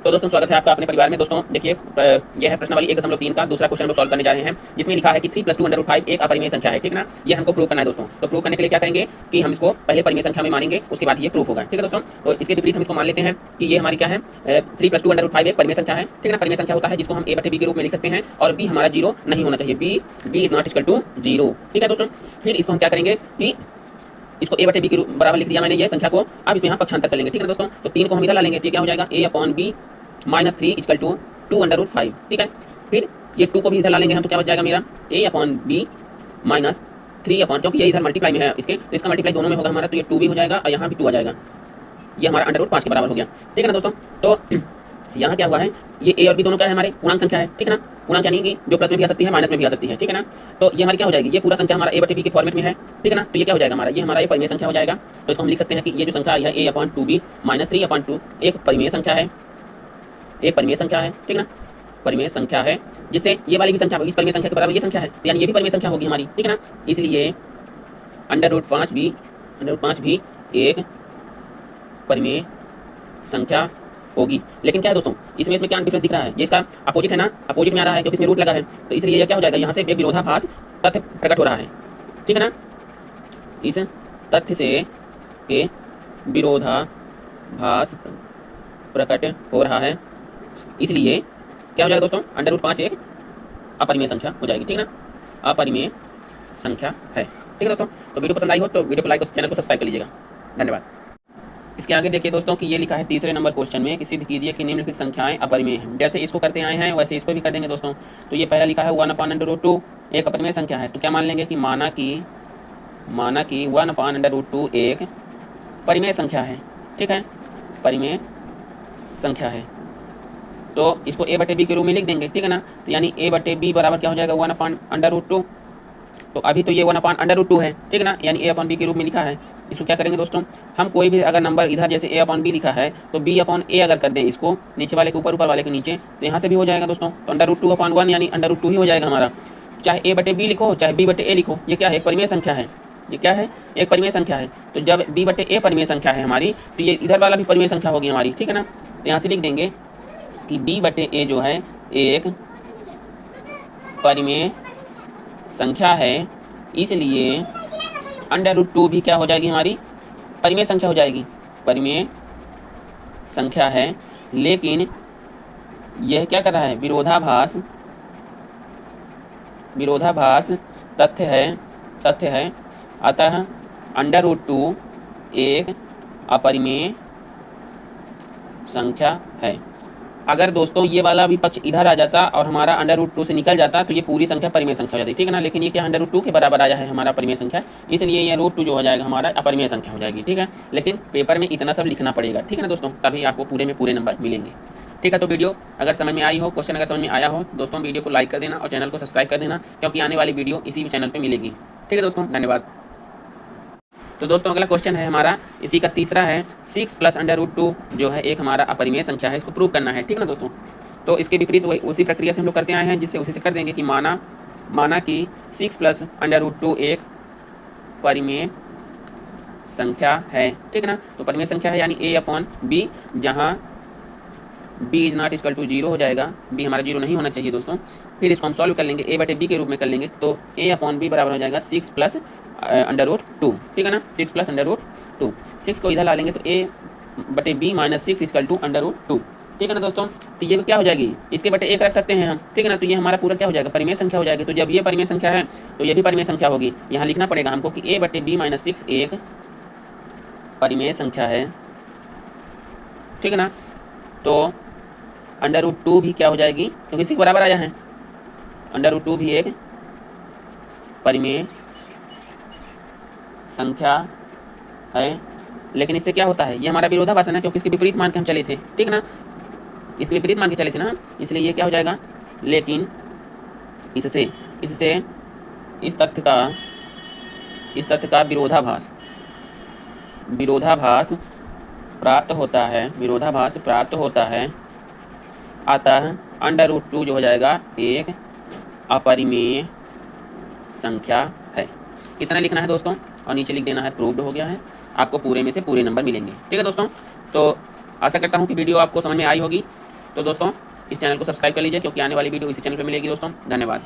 तो दोस्तों स्वागत है आपका अपने परिवार में। दोस्तों देखिए यह है प्रश्नावली 1.3 का दूसरा क्वेश्चन हम लोग सॉल्व करने जा रहे हैं, जिसमें लिखा है कि 3 + 2 √ 5 एक अपरिमेय संख्या है। ठीक है ना, ये हमको प्रूव करना है दोस्तों। तो प्रूव करने के लिए क्या करेंगे कि हम इसको पहले परिमेय संख्या में मानेंगे, उसके बाद ये प्रूव होगा। ठीक है दोस्तों, तो इसके विपरीत हम इसको मान लेते हैं कि ये हमारी क्या है, 3 + 2 √ 5 एक परिमेय संख्या है। ठीक है ना, परिमेय संख्या होता है जिसको हम a/b के रूप में लिख सकते हैं और b हमारा 0 नहीं होना चाहिए, b is not equal to 0। ठीक है दोस्तों, फिर इसको हम क्या करेंगे कि इसको a/b के बराबर लिख दिया मैंने ये संख्या को। अब इसमें हम पक्षांतर कर लेंगे। ठीक है दोस्तों, तो 3 को हम इधर ला लेंगे तो ये क्या हो जाएगा, a/b - 3 = 2 √ 5। ठीक है, फिर ये 2 को भी इधर ला लेंगे हम तो क्या बच जाएगा मेरा a/b - 3 क्योंकि ये इधर मल्टीप्लाई में है इसके, तो इसका मल्टीप्लाई दोनों में होगा हमारा, तो ये 2 भी हो जाएगा और यहाँ भी 2 आ जाएगा। ये हमारा √5 के बराबर हो गया। ठीक है ना दोस्तों, तो यहाँ क्या हुआ है, ये a और b दोनों क्या है हमारे पूर्णांक संख्या है। ठीक है ना, पूर्णांक यानी कि जो प्लस में भी आ सकती है माइनस में भी आ सकती है। ठीक है ना, तो ये हमारी क्या हो जाएगी, ये पूरा संख्या हमारा a/b के फॉर्मेट में है। ठीक है ना, तो ये क्या हो जाएगा हमारा, ये हमारा एक परिमेय संख्या हो जाएगा। तो इसको हम लिख सकते हैं कि ये जो संख्या आई है a/2b - 3/2 एक परिमेय संख्या है, एक परिमेय संख्या है। ठीक है ना, परिमेय संख्या है जिससे ये वाली भी संख्या इस परिमेय संख्या के बराबर ये संख्या है, यानी ये भी परिमेय संख्या होगी हमारी। ठीक है ना, इसलिए √5 भी एक परिमेय संख्या होगी। लेकिन क्या है दोस्तों, इसमें क्या डिफरेंस दिख रहा है, ये इसका अपोजिट है ना, अपोजिट में आ रहा है क्योंकि इसमें रूट लगा है, तो इसलिए ये क्या हो जाएगा, यहाँ से एक विरोधाभास तथ्य प्रकट हो रहा है। ठीक है ना, इस तथ्य से के विरोधाभास प्रकट हो रहा है, इसलिए क्या हो जाएगा दोस्तों, √5 एक अपरिमेय संख्या हो जाएगी। ठीक है ना, अपरिमेय संख्या है। ठीक है दोस्तों, तो वीडियो पसंद आई हो तो वीडियो को लाइक और चैनल को सब्सक्राइब कर लीजिएगा। धन्यवाद। इसके आगे देखिए दोस्तों कि ये लिखा है तीसरे नंबर क्वेश्चन में कि सिद्ध कीजिए कि निम्नलिखित संख्याएं अपरिमेय हैं। जैसे इसको करते आए हैं वैसे इसको भी कर देंगे दोस्तों। तो ये पहला लिखा है 1/√2 एक अपरिमेय संख्या है, तो क्या मान लेंगे कि माना कि 1/√2 एक परिमेय संख्या है। ठीक है, परिमेय संख्या है, तो इसको a/b के रूप में लिख देंगे। ठीक है ना, तो यानी a/b बराबर क्या हो जाएगा 1/√2। तो अभी तो ये 1/√2 है। ठीक है ना, यानी a/b के रूप में लिखा है। इसको क्या करेंगे दोस्तों, हम कोई भी अगर नंबर इधर जैसे a/b लिखा है तो b/a अगर कर दें इसको नीचे वाले के ऊपर, ऊपर वाले के नीचे, तो यहाँ से भी हो जाएगा दोस्तों। तो √2/1 यानी √2 ही हो जाएगा हमारा। चाहे a/b लिखो चाहे b/a लिखो, ये क्या है, एक परिमेय संख्या है। ये क्या है, एक परिमेय संख्या है। तो जब b/a परिमेय संख्या है हमारी, तो ये इधर वाला भी परिमेय संख्या होगी हमारी। ठीक है ना, तो यहाँ से लिख देंगे कि b/a जो है एक परिमेय संख्या है, इसलिए √2 भी क्या हो जाएगी हमारी, परिमेय संख्या हो जाएगी, परिमेय संख्या है। लेकिन यह क्या कर रहा है, विरोधाभास तथ्य है। अतः √2 एक अपरिमेय संख्या है। अगर दोस्तों ये वाला भी पक्ष इधर आ जाता और हमारा √2 से निकल जाता तो ये पूरी संख्या परिमेय संख्या हो जाती। ठीक है ना, लेकिन ये क्या √2 के बराबर आया है हमारा परिमेय संख्या, इसलिए ये √2 जो हो जाएगा हमारा अपरिमेय संख्या हो जाएगी। ठीक है, लेकिन पेपर में इतना सब लिखना पड़ेगा। ठीक है ना दोस्तों, तभी आपको पूरे में पूरे नंबर मिलेंगे। ठीक है, तो वीडियो अगर समझ में आई हो, क्वेश्चन अगर समझ में आया हो दोस्तों, वीडियो को लाइक कर देना और चैनल को सब्सक्राइब कर देना, क्योंकि आने वाली वीडियो इसी चैनल पर मिलेगी। ठीक है दोस्तों, धन्यवाद। तो दोस्तों अगला क्वेश्चन है हमारा, इसी का तीसरा है 6 + √2 जो है एक हमारा अपरिमेय संख्या है, इसको प्रूव करना है। ठीक है ना दोस्तों, तो इसके विपरीत वही उसी प्रक्रिया से हम लोग करते आए हैं, जिससे उसी से कर देंगे कि माना कि 6 + √2 एक परिमेय संख्या है। ठीक है ना, तो परिमेय संख्या है यानी a/b, जहाँ b is not equal to 0 हो जाएगा, b हमारा 0 नहीं होना चाहिए दोस्तों। फिर इसको हम सॉल्व कर लेंगे, a/b के रूप में कर लेंगे, तो a/b बराबर हो जाएगा 6 + √2। ठीक है ना, 6 + √2, 6 को इधर ला लेंगे तो a/b - 6 = √2। ठीक है ना दोस्तों, तो ये क्या हो जाएगी, इसके बटे 1 रख सकते हैं हम। ठीक है ना, तो ये हमारा पूरा क्या हो जाएगा, परिमेय संख्या हो जाएगी। तो जब ये परिमेय संख्या है तो ये भी परिमेय संख्या होगी। यहाँ लिखना पड़ेगा हमको कि a/b - 6 एक परिमेय संख्या है। ठीक है ना, तो √2 भी क्या हो जाएगी, तो किसी के बराबर आया है, √2 भी एक परिमेय संख्या है। लेकिन इससे क्या होता है, ये हमारा विरोधाभास है ना, क्योंकि इसके विपरीत मान के हम चले थे। ठीक है ना, इसके विपरीत मान के चले थे ना, इसलिए ये क्या हो जाएगा, लेकिन इससे इस तथ्य का विरोधाभास प्राप्त होता है। अतः √2 जो हो जाएगा एक अपरिमेय संख्या है। इतना लिखना है दोस्तों, और नीचे लिख देना है प्रूव्ड हो गया है। आपको पूरे में से पूरे नंबर मिलेंगे। ठीक है दोस्तों, तो आशा करता हूँ कि वीडियो आपको समझ में आई होगी। तो दोस्तों इस चैनल को सब्सक्राइब कर लीजिए, क्योंकि आने वाली वीडियो इसी चैनल पर मिलेगी दोस्तों। धन्यवाद।